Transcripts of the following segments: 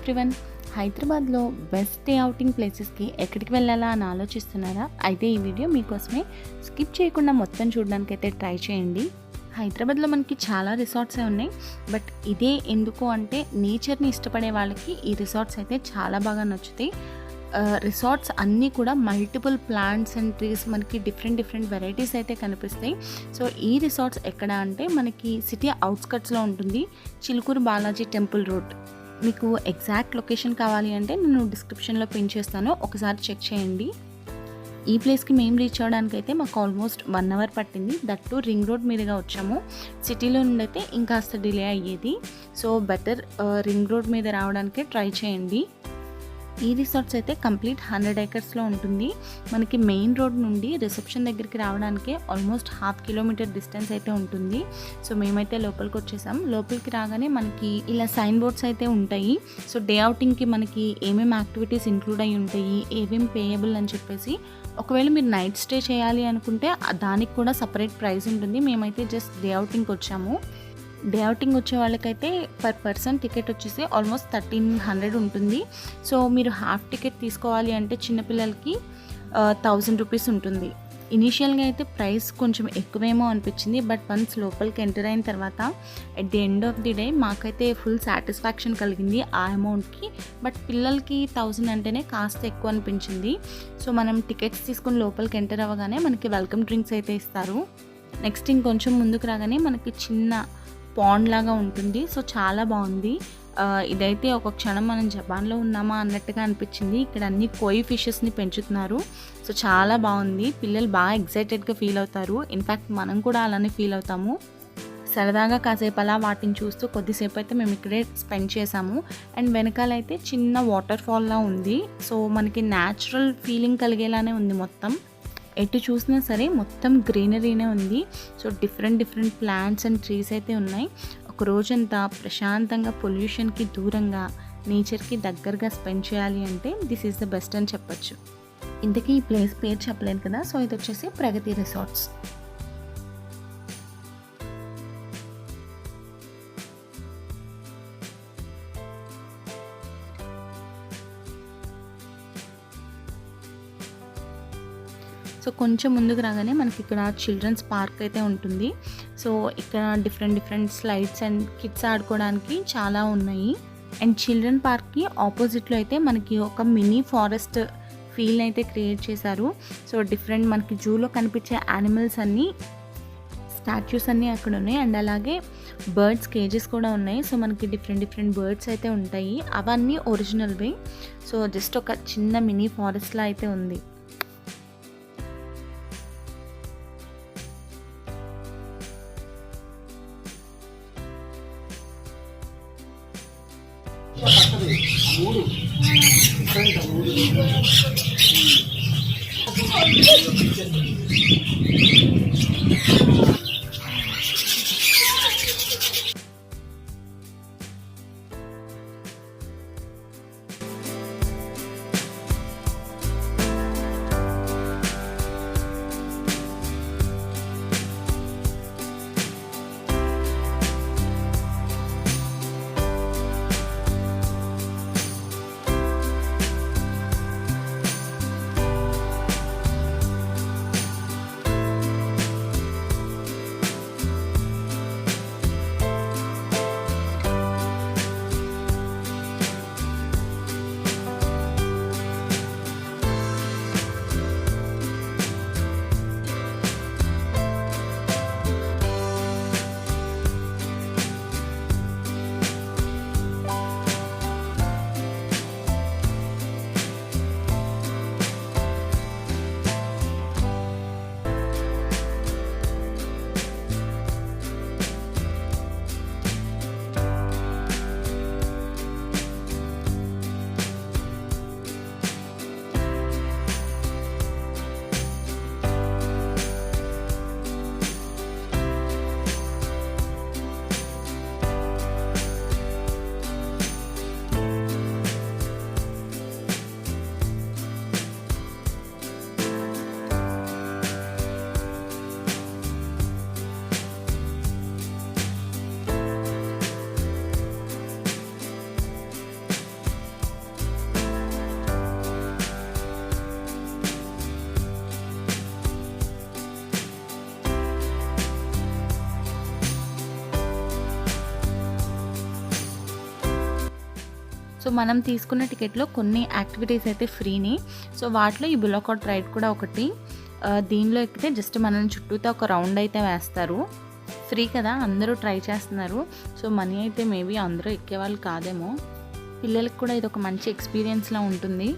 Everyone. హైదరాబాద్లో best day outing ప్లేసెస్కి ఎక్కడికి వెళ్ళాలా అని ఆలోచిస్తున్నారా? అయితే ఈ వీడియో మీకోసమే. స్కిప్ చేయకుండా మొత్తం చూడడానికి అయితే ట్రై చేయండి. హైదరాబాద్లో మనకి చాలా రిసార్ట్సే ఉన్నాయి, బట్ ఇదే ఎందుకు అంటే నేచర్ని ఇష్టపడే వాళ్ళకి ఈ రిసార్ట్స్ అయితే చాలా బాగా నచ్చుతాయి. రిసార్ట్స్ అన్నీ కూడా మల్టిపుల్ ప్లాంట్స్ అండ్ ట్రీస్, మనకి డిఫరెంట్ వెరైటీస్ అయితే కనిపిస్తాయి. సో ఈ రిసార్ట్స్ ఎక్కడ అంటే మనకి సిటీ అవుట్స్కట్స్లో ఉంటుంది, చిలుకూరు బాలాజీ టెంపుల్ రోడ్. మీకు ఎగ్జాక్ట్ లొకేషన్ కావాలి అంటే నేను డిస్క్రిప్షన్లో పిన్ చేస్తాను, ఒకసారి చెక్ చేయండి. ఈ ప్లేస్కి మేము రీచ్ అవ్వడానికి అయితే మాకు ఆల్మోస్ట్ 1 అవర్ పట్టింది. దట్టు రింగ్ రోడ్ మీదుగా వచ్చాము. సిటీలో నుండి అయితే ఇంకాస్త డిలే అయ్యేది. సో బెటర్ రింగ్ రోడ్ మీద రావడానికి ట్రై చేయండి. ఈ రిసార్ట్స్ అయితే కంప్లీట్ 100 ఏకర్స్లో ఉంటుంది. మనకి మెయిన్ రోడ్ నుండి రిసెప్షన్ దగ్గరికి రావడానికి ఆల్మోస్ట్ 1/2 కిలోమీటర్ డిస్టెన్స్ అయితే ఉంటుంది. సో మేమైతే లోపలికి వచ్చేసాం. లోపలికి రాగానే మనకి ఇలా సైన్ బోర్డ్స్ అయితే ఉంటాయి. సో డే అవుటింగ్కి మనకి ఏమేమి యాక్టివిటీస్ ఇంక్లూడ్ అయి ఉంటాయి, ఏమేమి పేయబుల్ అని చెప్పేసి. ఒకవేళ మీరు నైట్ స్టే చేయాలి అనుకుంటే దానికి కూడా సపరేట్ ప్రైస్ ఉంటుంది. మేమైతే జస్ట్ డే అవుటింగ్కి వచ్చాము. డే అవుటింగ్ వచ్చే వాళ్ళకైతే పర్ పర్సన్ టికెట్ వచ్చేసి ఆల్మోస్ట్ 1300 ఉంటుంది. సో మీరు హాఫ్ టికెట్ తీసుకోవాలి అంటే చిన్నపిల్లలకి 1000 రూపీస్ ఉంటుంది. ఇనీషియల్గా అయితే ప్రైస్ కొంచెం ఎక్కువేమో అనిపించింది, బట్ వన్స్ లోపలికి ఎంటర్ అయిన తర్వాత at the end of the day మాకైతే ఫుల్ సాటిస్ఫాక్షన్ కలిగింది ఆ అమౌంట్కి. బట్ పిల్లలకి 1000 అంటేనే కాస్త ఎక్కువ అనిపించింది. సో మనం టికెట్స్ తీసుకుని లోపలికి ఎంటర్ అవ్వగానే మనకి వెల్కమ్ డ్రింక్స్ అయితే ఇస్తారు. నెక్స్ట్ ఇంకొంచెం ముందుకు రాగానే మనకి చిన్న పాండ్ లాగా ఉంటుంది. సో చాలా బాగుంది. ఇదైతే ఒక క్షణం మనం జపాన్లో ఉన్నామా అన్నట్టుగా అనిపించింది. ఇక్కడ అన్ని కోయి ఫిషెస్ని పెంచుతున్నారు. సో చాలా బాగుంది. పిల్లలు బాగా ఎక్సైటెడ్గా ఫీల్ అవుతారు. ఇన్ఫ్యాక్ట్ మనం కూడా అలానే ఫీల్ అవుతాము. సరదాగా కాసేపు అలా వాటిని చూస్తూ కొద్దిసేపు అయితే మేము ఇక్కడే స్పెండ్ చేసాము. అండ్ వెనకాలైతే చిన్న వాటర్ ఫాల్లా ఉంది. సో మనకి న్యాచురల్ ఫీలింగ్ కలిగేలానే ఉంది మొత్తం. ఎటు చూసినా సరే మొత్తం గ్రీనరీనే ఉంది. So different plants and trees అయితే ఉన్నాయి. ఒక రోజంతా ప్రశాంతంగా పొల్యూషన్కి దూరంగా నేచర్కి దగ్గరగా స్పెండ్ చేయాలి అంటే దిస్ ఈజ్ ద బెస్ట్ అని చెప్పొచ్చు. ఇంతకీ ఈ ప్లేస్ పేరు చెప్పలేను కదా. సో ఇది వచ్చేసి ప్రగతి రిసార్ట్స్. సో కొంచెం ముందుకు రాగానే మనకి ఇక్కడ చిల్డ్రన్స్ పార్క్ అయితే ఉంటుంది. సో ఇక్కడ డిఫరెంట్ స్లైడ్స్ అండ్ కిడ్స్ ఆడుకోవడానికి చాలా ఉన్నాయి. అండ్ చిల్డ్రన్ పార్క్కి ఆపోజిట్లో అయితే మనకి ఒక మినీ ఫారెస్ట్ ఫీల్ అయితే క్రియేట్ చేశారు. సో మనకి జూలో కనిపించే యానిమల్స్ అన్నీ, స్టాచ్యూస్ అన్నీ అక్కడ ఉన్నాయి. అండ్ అలాగే బర్డ్స్ కేజెస్ కూడా ఉన్నాయి. సో మనకి డిఫరెంట్ బర్డ్స్ అయితే ఉంటాయి. అవన్నీ ఒరిజినల్వే. సో జస్ట్ ఒక చిన్న మినీ ఫారెస్ట్లా అయితే ఉంది. సో మనం తీసుకున్న టికెట్లో కొన్ని యాక్టివిటీస్ అయితే ఫ్రీని. సో వాటిలో ఈ బుల్లకాట్ రైడ్ కూడా ఒకటి. దీనిలో ఎక్కితే జస్ట్ మనల్ని చుట్టూతో ఒక రౌండ్ అయితే వేస్తారు. ఫ్రీ కదా, అందరూ ట్రై చేస్తున్నారు. సో మనీ అయితే మేబీ అందరూ ఎక్కేవాళ్ళు కాదేమో. పిల్లలకు కూడా ఇది ఒక మంచి ఎక్స్పీరియన్స్లా ఉంటుంది.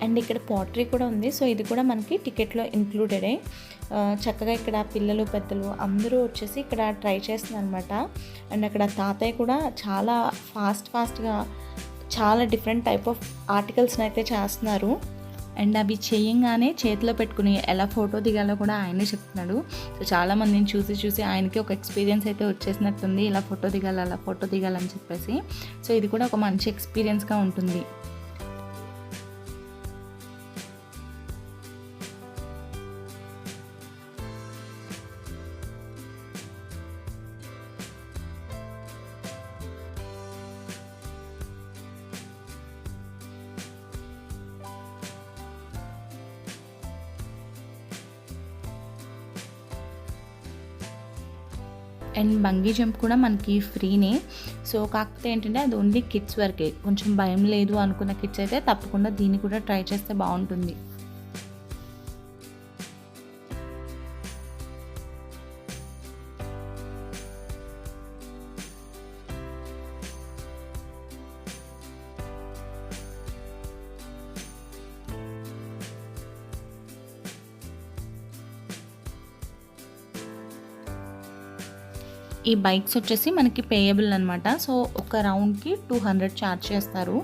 అండ్ ఇక్కడ పాటరీ కూడా ఉంది. సో ఇది కూడా మనకి టికెట్లో ఇంక్లూడెడే. చక్కగా ఇక్కడ పిల్లలు పెద్దలు అందరూ వచ్చేసి ఇక్కడ ట్రై చేస్తున్నారు అనమాట. అండ్ అక్కడ తాతయ్య కూడా చాలా ఫాస్ట్గా చాలా డిఫరెంట్ టైప్ ఆఫ్ ఆర్టికల్స్ని అయితే చేస్తున్నారు. అండ్ అవి చేయంగానే చేతిలో పెట్టుకుని ఎలా ఫోటో దిగాలో కూడా ఆయనే చెప్తున్నాడు. సో చాలామందిని చూసి ఆయనకి ఒక ఎక్స్పీరియన్స్ అయితే వచ్చేసినట్టుంది, ఇలా ఫోటో దిగాలి అలా ఫోటో దిగాలని చెప్పేసి. సో ఇది కూడా ఒక మంచి ఎక్స్పీరియన్స్గా ఉంటుంది. అండ్ బంగీ జంప్ కూడా మనకి ఫ్రీనే. సో కాకపోతే ఏంటంటే అది ఓన్లీ కిడ్స్ వరకే. కొంచెం భయం లేదు అనుకున్న కిడ్స్ అయితే తప్పకుండా దీన్ని కూడా ట్రై చేస్తే బాగుంటుంది. ఈ బైక్స్ వచ్చేసి మనకి పేయబుల్ అనమాట. సో ఒక రౌండ్కి 200 ఛార్జ్ చేస్తారు.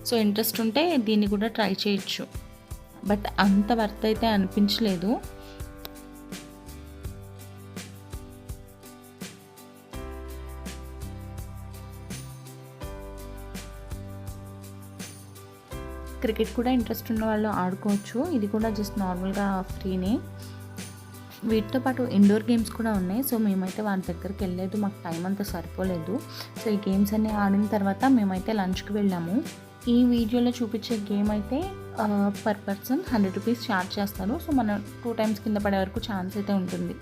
సో ఇంట్రెస్ట్ ఉంటే దీన్ని కూడా ట్రై చేయొచ్చు. బట్ అంత వర్త్ అయితే అనిపించలేదు. క్రికెట్ కూడా ఇంట్రెస్ట్ ఉన్న వాళ్ళు ఆడుకోవచ్చు. ఇది కూడా జస్ట్ నార్మల్గా ఫ్రీనే. వీటితో పాటు ఇండోర్ గేమ్స్ కూడా ఉన్నాయి. సో మేమైతే వాటి దగ్గరికి వెళ్ళలేదు, మాకు టైం అంతా సరిపోలేదు. సో ఈ గేమ్స్ అన్నీ ఆడిన తర్వాత మేమైతే లంచ్కి వెళ్ళాము. ఈ వీడియోలో చూపించే గేమ్ అయితే పర్ పర్సన్ 100 రూపీస్ ఛార్జ్ చేస్తారు. సో మనం 2 టైమ్స్ కింద పడే వరకు ఛాన్స్ అయితే ఉంటుంది.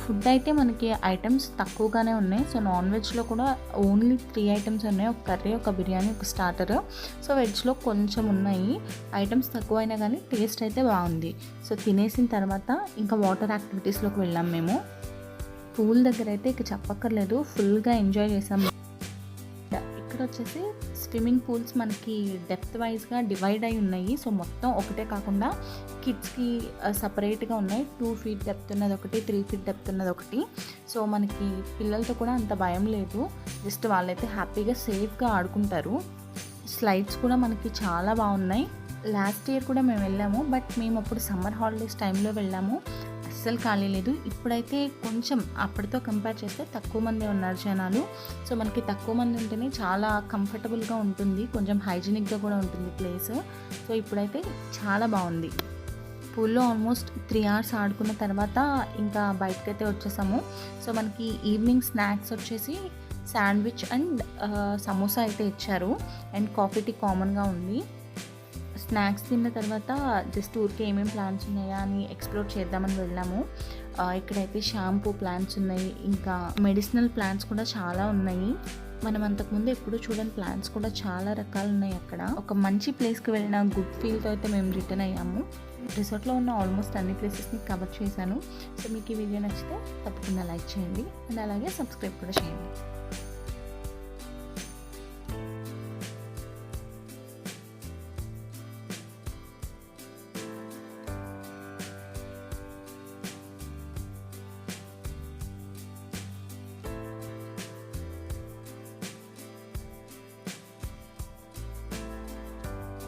ఫుడ్ అయితే మనకి ఐటమ్స్ తక్కువగానే ఉన్నాయి. సో నాన్ వెజ్లో కూడా ఓన్లీ 3 ఐటమ్స్ ఉన్నాయి. ఒక కర్రీ, ఒక బిర్యానీ, ఒక స్టార్టర్. సో వెజ్లో కొంచెం ఉన్నాయి. ఐటమ్స్ తక్కువైనా కానీ టేస్ట్ అయితే బాగుంది. సో తినేసిన తర్వాత ఇంకా వాటర్ యాక్టివిటీస్లోకి వెళ్ళాం మేము. పూల్ దగ్గర అయితే ఇక చెప్పక్కర్లేదు, ఫుల్గా ఎంజాయ్ చేసాం. ఇక్కడ వచ్చేసి స్విమ్మింగ్ పూల్స్ మనకి డెప్త్ వైజ్గా డివైడ్ అయి ఉన్నాయి. సో మొత్తం ఒకటే కాకుండా కిడ్స్కి సపరేట్గా ఉన్నాయి. 2 feet డెప్త్ ఉన్నది ఒకటి, 3 feet డెప్త్ ఉన్నది ఒకటి. సో మనకి పిల్లలతో కూడా అంత భయం లేదు. జస్ట్ వాళ్ళైతే హ్యాపీగా సేఫ్గా ఆడుకుంటారు. స్లైడ్స్ కూడా మనకి చాలా బాగున్నాయి. లాస్ట్ ఇయర్ కూడా మేము వెళ్ళాము, బట్ మేము అప్పుడు సమ్మర్ హాలిడేస్ టైంలో వెళ్ళాము. అస్సలు ఖాళీ లేదు. ఇప్పుడైతే కొంచెం అప్పటితో కంపేర్ చేస్తే తక్కువ మంది ఉన్నారు జనాలు. సో మనకి తక్కువ మంది ఉంటేనే చాలా కంఫర్టబుల్గా ఉంటుంది, కొంచెం హైజీనిక్గా కూడా ఉంటుంది ప్లేస్. సో ఇప్పుడైతే చాలా బాగుంది. పూల్లో ఆల్మోస్ట్ 3 hours ఆడుకున్న తర్వాత ఇంకా బయటకైతే వచ్చేసాము. సో మనకి ఈవినింగ్ స్నాక్స్ వచ్చేసి శాండ్విచ్ అండ్ సమోసా అయితే ఇచ్చారు. అండ్ కాఫీ టీ కామన్గా ఉంది. స్నాక్స్ తిన్న తర్వాత జస్ట్ ఊరికే ఏమేమి ప్లాన్స్ ఉన్నాయా అని ఎక్స్ప్లోర్ చేద్దామని వెళ్ళాము. ఇక్కడైతే షాంపూ ప్లాంట్స్ ఉన్నాయి, ఇంకా మెడిసినల్ ప్లాంట్స్ కూడా చాలా ఉన్నాయి. మనం అంతకుముందు ఎప్పుడు చూడని ప్లాంట్స్ కూడా చాలా రకాలు ఉన్నాయి. అక్కడ ఒక మంచి ప్లేస్కి వెళ్ళిన గుడ్ ఫీల్తో అయితే మేము రిటర్న్ అయ్యాము. రిసార్ట్లో ఉన్న ఆల్మోస్ట్ అన్ని ప్లేసెస్ని కవర్ చేశాను. సో మీకు ఈ వీడియో నచ్చితే తప్పకుండా లైక్ చేయండి అండ్ అలాగే సబ్స్క్రైబ్ కూడా చేయండి.